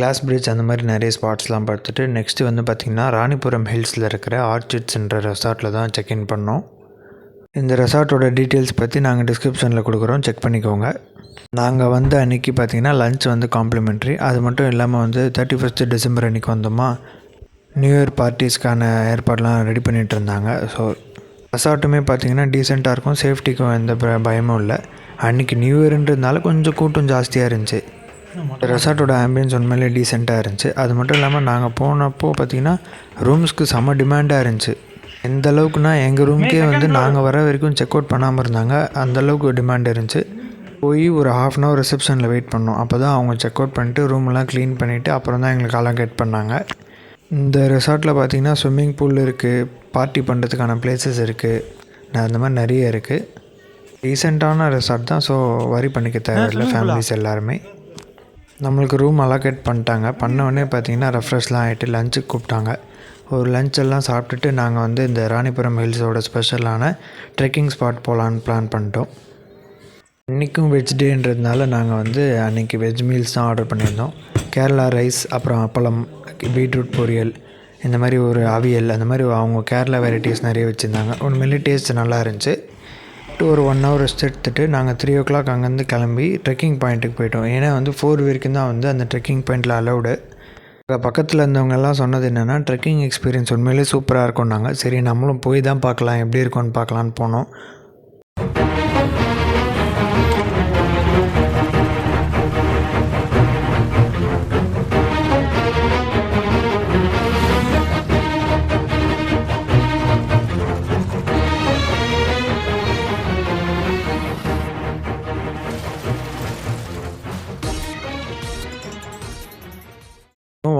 Glass bridge அந்த மாதிரி நிறைய ஸ்பாட்ஸ்லாம் பார்த்துட்டு நெக்ஸ்ட்டு வந்து பார்த்திங்கன்னா ராணிபுரம் ஹில்ஸில் இருக்கிற ஆர்ச்சிட்ஸ்ன்ற ரெசார்ட்டில் தான் செக்இன் பண்ணோம். இந்த ரெசார்ட்டோட டீட்டெயில்ஸ் பற்றி நாங்கள் டிஸ்கிரிப்ஷனில் கொடுக்குறோம், செக் பண்ணிக்கோங்க. நாங்கள் வந்து அன்றைக்கி பார்த்திங்கன்னா லஞ்ச் வந்து காம்ப்ளிமெண்ட்ரி. அது மட்டும் இல்லாமல் வந்து 31 டிசம்பர் அன்றைக்கி வந்தோமா, நியூ இயர் பார்ட்டிஸ்க்கான ஏற்பாடெலாம் ரெடி பண்ணிகிட்டு இருந்தாங்க. ஸோ ரெசார்ட்டுமே பார்த்திங்கன்னா டீசெண்டாக இருக்கும், சேஃப்டிக்கும் எந்த பயமும் இல்லை. அன்றைக்கி நியூ இயர்ன்றதுனால கொஞ்சம் கூட்டம் ஜாஸ்தியாக இருந்துச்சு. ரெசார்ட்டோட ஆம்பியன்ஸ் உண்மையிலே டீசெண்டாக இருந்துச்சு. அது மட்டும் இல்லாமல் நாங்கள் போனப்போ பார்த்திங்கன்னா ரூம்ஸ்க்கு செம்ம டிமாண்டாக இருந்துச்சு. எந்த அளவுக்குனா எங்கள் ரூமுக்கே வந்து நாங்கள் வர வரைக்கும் செக் அவுட் பண்ணாமல் இருந்தாங்க, அந்தளவுக்கு டிமாண்ட் இருந்துச்சு. போய் ஒரு 1/2 அன் ஹவர் ரிசப்ஷனில் வெயிட் பண்ணோம். அப்போ தான் அவங்க செக் அவுட் பண்ணிட்டு ரூமெல்லாம் க்ளீன் பண்ணிவிட்டு அப்புறம் தான் எங்களுக்கு அலோகேட் பண்ணாங்க. இந்த ரெசார்ட்டில் பார்த்திங்கன்னா ஸ்விம்மிங் பூல் இருக்குது, பார்ட்டி பண்ணுறதுக்கான பிளேசஸ் இருக்குது, அந்த மாதிரி நிறைய இருக்குது. ரீசெண்டான ரெசார்ட் தான், ஸோ வரி பண்ணிக்க தேவையில்லை ஃபேமிலிஸ் எல்லாருமே. நம்மளுக்கு ரூம் அலோகேட் பண்ணிட்டாங்க. பண்ணோடனே பார்த்திங்கன்னா ரெஃப்ரெஷ்லாம் ஆகிட்டு லஞ்சுக்கு கூப்பிட்டாங்க. ஒரு லஞ்ச் எல்லாம் சாப்பிட்டுட்டு நாங்கள் வந்து இந்த ராணிபுரம் ஹில்ஸோட ஸ்பெஷலான ட்ரெக்கிங் ஸ்பாட் போகலான்னு பிளான் பண்ணிட்டோம். இன்றைக்கும் வெஜ் டேன்றதுனால நாங்கள் வந்து அன்றைக்கி வெஜ் மீல்ஸ் தான் ஆர்டர் பண்ணியிருந்தோம். கேரளா ரைஸ், அப்புறம் அப்பளம், பீட்ரூட் பொரியல், இந்த மாதிரி ஒரு அவியல், அந்த மாதிரி அவங்க கேரளா வெரைட்டிஸ் நிறைய வச்சுருந்தாங்க. உண்மையிலே டேஸ்ட் நல்லா இருந்துச்சு. ஒரு 1 ஹவர் ரெஸ்ட் எடுத்துகிட்டு நாங்கள் 3 o'clock அங்கேருந்து கிளம்பி ட்ரெக்கிங் பாயிண்ட்டுக்கு போயிட்டோம். ஏன்னா வந்து 4 வரைக்கும் தான் வந்து அந்த ட்ரெக்கிங் பாயிண்ட்டில் அலௌடு. பக்கத்தில் இருந்தவங்கெல்லாம் சொன்னது என்னென்னா ட்ரெக்கிங் எக்ஸ்பீரியன்ஸ் உண்மையிலே சூப்பராக இருக்கும்னாங்க. சரி நம்மளும் போய் தான் பார்க்கலாம், எப்படி இருக்கும்னு பார்க்கலான்னு போனோம்.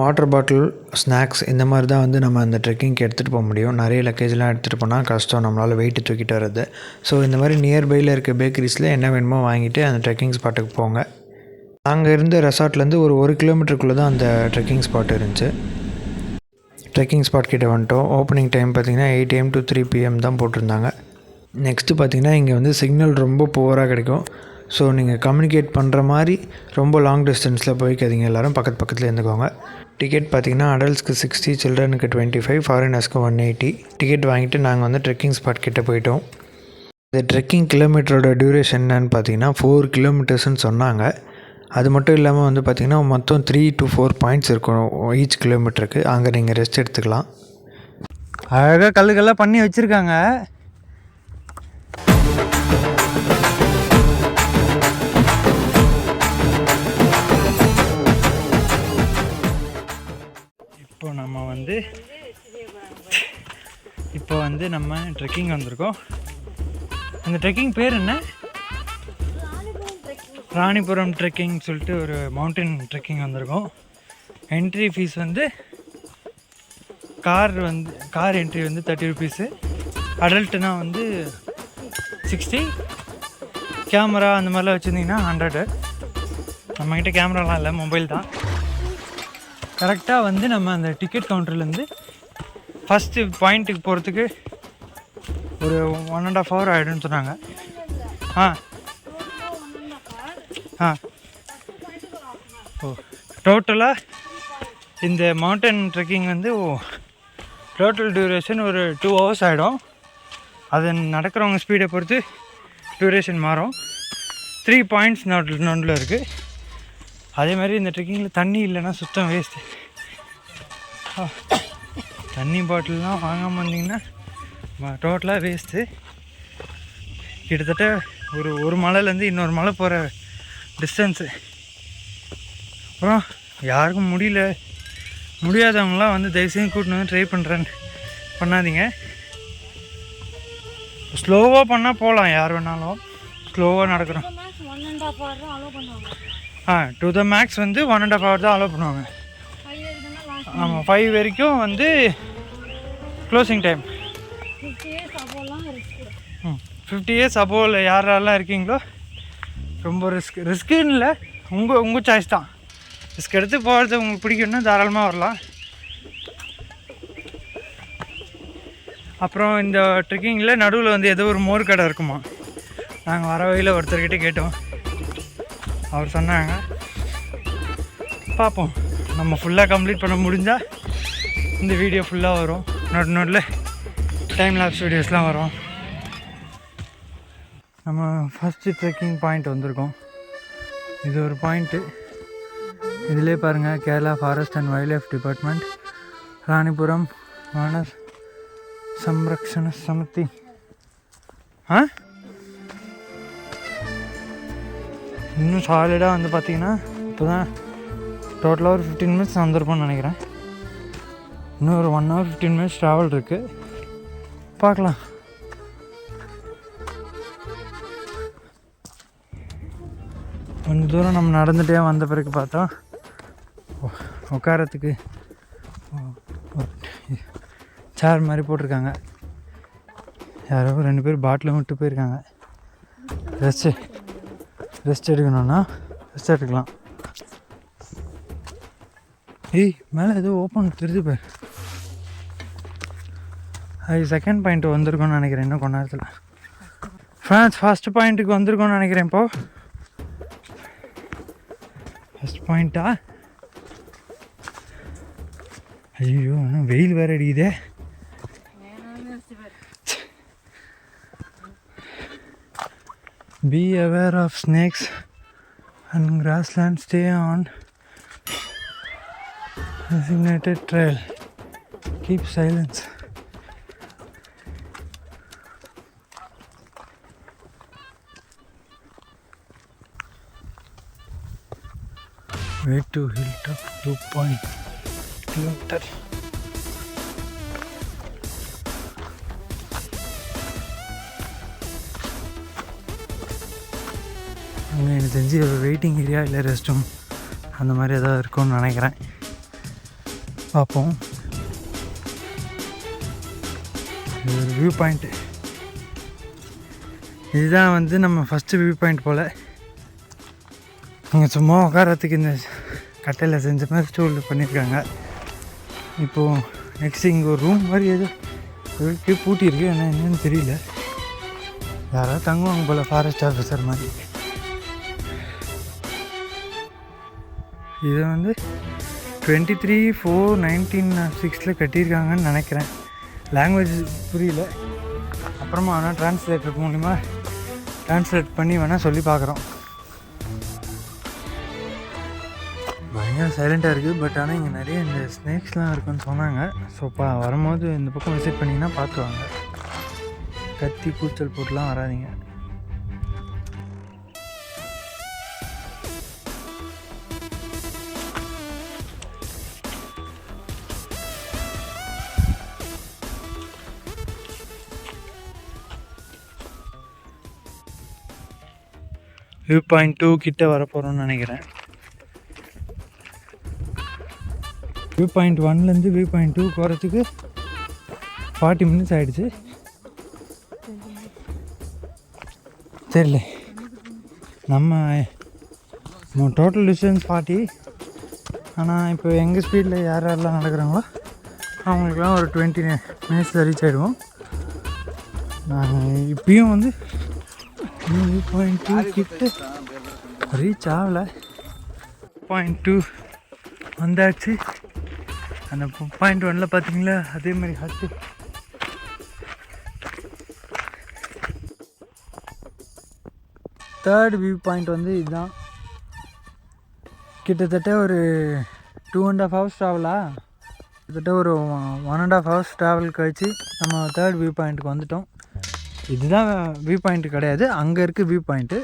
வாட்டர் பாட்டில், ஸ்நாக்ஸ் இந்த மாதிரி தான் வந்து நம்ம அந்த ட்ரெக்கிங்க்கு எடுத்துகிட்டு போக முடியும். நிறைய லக்கேஜ்லாம் எடுத்துகிட்டு போனால் கஷ்டம், நம்மளால் வெயிட்டு தூக்கிட்டு வர்றது. ஸோ இந்த மாதிரி நியர்பையில் இருக்க பேக்கரிஸில் என்ன வேணுமோ வாங்கிட்டு அந்த ட்ரெக்கிங் ஸ்பாட்டுக்கு போங்க. நாங்கள் இருந்த ரெசார்ட்லேருந்து ஒரு 1 கிலோமீட்டருக்குள்ளே தான் அந்த ட்ரெக்கிங் ஸ்பாட் இருந்துச்சு. ட்ரெக்கிங் ஸ்பாட் கிட்டே வந்துட்டோம். ஓப்பனிங் டைம் பார்த்திங்கன்னா 8 AM to 3 PM தான் போட்டிருந்தாங்க. நெக்ஸ்ட்டு பார்த்திங்கன்னா இங்கே வந்து சிக்னல் ரொம்ப புவராக கிடைக்கும். ஸோ நீங்கள் கம்யூனிகேட் பண்ணுற மாதிரி ரொம்ப லாங் டிஸ்டன்ஸில் போய்க்காதீங்க, எல்லோரும் பக்கத்தில் இருந்துக்கோங்க. டிக்கெட் பார்த்திங்கன்னா அடல்ட்ஸ்க்கு 60, சில்ட்ரனுக்கு 25, ஃபாரினர்ஸ்க்கு 180. டிக்கெட் வாங்கிட்டு நாங்கள் வந்து ட்ரெக்கிங் ஸ்பாட் கிட்டே போயிட்டோம். இந்த ட்ரெக்கிங் கிலோமீட்டரோட டியூரேஷன் என்னன்னு பார்த்திங்கன்னா 4 கிலோமீட்டர்ஸ்னு சொன்னாங்க. அது மட்டும் இல்லாமல் வந்து பார்த்திங்கன்னா மொத்தம் 3 to 4 பாயிண்ட்ஸ் இருக்கும் ஈச் கிலோமீட்டருக்கு. அங்கே நீங்கள் ரெஸ்ட் எடுத்துக்கலாம். அழகாக கல்லுக்கெல்லாம் பண்ணி வச்சுருக்காங்க. இப்போ வந்து நம்ம ட்ரெக்கிங் வந்திருக்கோம். அந்த ட்ரெக்கிங் பேர் என்ன? ராணிபுரம் ட்ரெக்கிங் சொல்லிட்டு ஒரு மவுண்டன் ட்ரெக்கிங் வந்திருக்கோம். என்ட்ரி ஃபீஸ் வந்து கார் என்ட்ரி வந்து 30 rupees, அடல்ட்டுனா வந்து 60, கேமரா அந்த மாதிரிலாம் வச்சுருந்தீங்கன்னா 100. நம்மக்கிட்ட கேமராலாம் இல்லை, மொபைல் தான். கரெக்டாக வந்து நம்ம அந்த டிக்கெட் கவுண்டர்லேருந்து ஃபஸ்ட்டு பாயிண்ட்டுக்கு போகிறதுக்கு ஒரு 1.5 hour ஆகிடும்னு சொன்னாங்க. ஓ டோட்டலாக இந்த மவுண்டன் ட்ரெக்கிங் வந்து டோட்டல் டியூரேஷன் ஒரு 2 hours ஆகிடும். அது நடக்கிறவங்க ஸ்பீடை பொறுத்து டியூரேஷன் மாறும். 3 பாயிண்ட்ஸ் நோட்டில் இருக்குது. அதே மாதிரி இந்த ட்ரெக்கிங்கில் தண்ணி இல்லைன்னா சுத்தம் வேஸ்ட்டு. தண்ணி பாட்டில்லாம் வாங்காமல் வந்தீங்கன்னா டோட்டலாக வேஸ்ட்டு. கிட்டத்தட்ட ஒரு மலையிலேருந்து இன்னொரு மலை போகிற டிஸ்டன்ஸு. அப்புறம் யாருக்கும் முடியாதவங்களாம் வந்து தயவுசெய்து கூட்டின்னு வந்து ட்ரை பண்ணாதீங்க. ஸ்லோவாக பண்ணால் போகலாம், யார் வேணாலும் ஸ்லோவாக நடக்கிறோம். டு த மேக்ஸ் வந்து 1.5 hour தான் அலோவ் பண்ணுவாங்க. ஆமாம், 5 வரைக்கும் வந்து க்ளோசிங் டைம். 50 years அபோவில் யாரெல்லாம் இருக்கீங்களோ ரொம்ப ரிஸ்க்குன்னு இல்லை, உங்கள் சாய்ஸ் தான். ரிஸ்க் எடுத்து போகிறது உங்களுக்கு பிடிக்குன்னா தாராளமாக வரலாம். அப்புறம் இந்த ட்ரெக்கிங்கில் நடுவில் வந்து ஏதோ ஒரு மோர் கடை இருக்குமா. நாங்கள் வர வழியில் ஒருத்தர்கிட்ட கேட்டோம், அவர் சொன்னாங்க. பார்ப்போம் நம்ம ஃபுல்லாக கம்ப்ளீட் பண்ண முடிஞ்சால் இந்த வீடியோ ஃபுல்லாக வரும். நோட்டில் டைம் லேப்ஸ் வீடியோஸ்லாம் வரும். நம்ம ஃபஸ்ட்டு ட்ரெக்கிங் பாயிண்ட் வந்திருக்கோம். இது ஒரு பாயிண்ட்டு. இதிலே பாருங்கள், Kerala forest and wildlife department, Ranipuram Vana Samrakshana Samithi. இன்னும் சாலிடாக வந்து பார்த்திங்கன்னா இப்போ தான் டோட்டலாக ஒரு 15 மினிட்ஸ் வந்திருப்போம்னு நினைக்கிறேன். இன்னும் ஒரு 1 hour 15 minutes ட்ராவல் இருக்குது. பார்க்கலாம். கொஞ்சம் தூரம் நம்ம நடந்துகிட்டே வந்த பிறகு பார்த்தா உட்காரத்துக்கு சேர் மாதிரி போட்டிருக்காங்க. யாரோ 2 பேர் பாட்டிலும் விட்டு போயிருக்காங்க. ரெஸ்ட் எடுக்கணும்னா ரெஸ்ட் எடுக்கலாம். மேலே ஏதோ ஓப்பன் தெரிஞ்சு போய் அது செகண்ட் பாயிண்ட் வந்திருக்கோன்னு நினைக்கிறேன். இன்னும் கொஞ்ச நேரத்தில் ஃப்ரான்ஸ் ஃபஸ்ட் பாயிண்ட்டுக்கு வந்திருக்கோன்னு நினைக்கிறேன். இப்போது ஃபஸ்ட் பாயிண்ட்டா? ஐயோ, இன்னும் வெயில் வேறு அடிக்குதே. Be aware of snakes and grassland. Stay on designated trail. Keep silence. Way to hilltop 2.0 km. அங்கே எனக்கு தெரிஞ்சு ஒரு வெயிட்டிங் ஏரியா இல்லை ரெஸ்ட் ரூம் அந்த மாதிரி எதாவது இருக்கும்னு நினைக்கிறேன். பார்ப்போம். இது ஒரு வியூ பாயிண்ட்டு. இதுதான் வந்து நம்ம ஃபஸ்ட்டு வியூ பாயிண்ட் போல். அங்கே சும்மா உட்காரத்துக்கு இந்த கட்டையில் செஞ்ச மாதிரி ஸ்டூல் பண்ணியிருக்காங்க. இப்போது நெக்ஸ்ட்டு இங்கே ஒரு ரூம் மாதிரி எதுவும் பூட்டியிருக்கு. ஆனால் என்னன்னு தெரியல. யாராவது தங்குவாங்க போல், ஃபாரஸ்ட் ஆஃபீஸர் மாதிரி. இதை வந்து 23/4/1906 கட்டியிருக்காங்கன்னு நினைக்கிறேன். லாங்குவேஜ் புரியல. அப்புறமா ஆனால் டிரான்ஸ்லேட்டர் மூலிமா டிரான்ஸ்லேட் பண்ணி வேணால் சொல்லி பார்க்குறோம். பயங்கர சைலண்ட்டாக இருக்குது. பட் ஆனால் இங்கே நிறைய இந்த ஸ்னேக்ஸ்லாம் இருக்குன்னு சொன்னாங்க. ஸோ வரும்போது இந்த பக்கம் விசிட் பண்ணிங்கன்னா பார்த்துவாங்க. கத்தி கூச்சல் போட்டுலாம் வராதிங்க. வியூ பாயிண்ட் 2 கிட்ட வரப்போகிறோம்னு நினைக்கிறேன். வியூ பாயிண்ட் 1லேருந்து வியூ பாயிண்ட் 2 போகிறதுக்கு 40 minutes ஆகிடுச்சு. தெரியல, நம்ம டோட்டல் டிஸ்டன்ஸ் 40. ஆனால் இப்போ எங்கள் ஸ்பீடில் யாரெல்லாம் நடக்கிறாங்களோ அவங்களுக்குலாம் ஒரு 20 minutes ரீச் ஆகிடுவோம். நாங்கள் இப்பயும் வந்து வியூ பாயிண்ட் 2 கிட்ட ரீச் ஆகலை. பாயிண்ட் 2 வந்தாச்சு. அந்த பாயிண்ட் 1ல் பார்த்தீங்களா அதே மாதிரி ஹட்டு. தேர்ட் வியூ பாயிண்ட் வந்து இதுதான். கிட்டத்தட்ட ஒரு 2.5 hours ட்ராவலா, கிட்டத்தட்ட ஒரு 1.5 hours ட்ராவல் கழிச்சு நம்ம தேர்ட் வியூ பாயிண்ட்டுக்கு வந்துட்டோம். இதுதான் வியூ பாயிண்ட்டு கிடையாது, அங்கே இருக்குது வியூ பாயிண்ட்டு.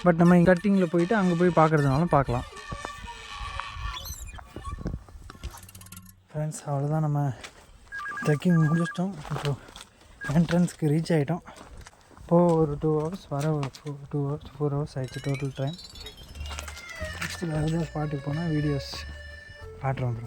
பட் நம்ம கட்டிங்கில் போயிட்டு அங்கே போய் பார்க்குறதுனாலும் பார்க்கலாம். ஃப்ரெண்ட்ஸ், அவ்வளோதான், நம்ம ட்ரெக்கிங் முடிச்சிட்டோம். இப்போது என்ட்ரன்ஸ்க்கு ரீச் ஆகிட்டோம். இப்போது ஒரு 2 hours வர, ஒரு 4 hours ஆகிடுச்சு டோட்டல் டைம். நெக்ஸ்ட்டு வேறு ஏதாவது ஸ்பாட்டுக்கு போனால் வீடியோஸ் காட்டுறோம்.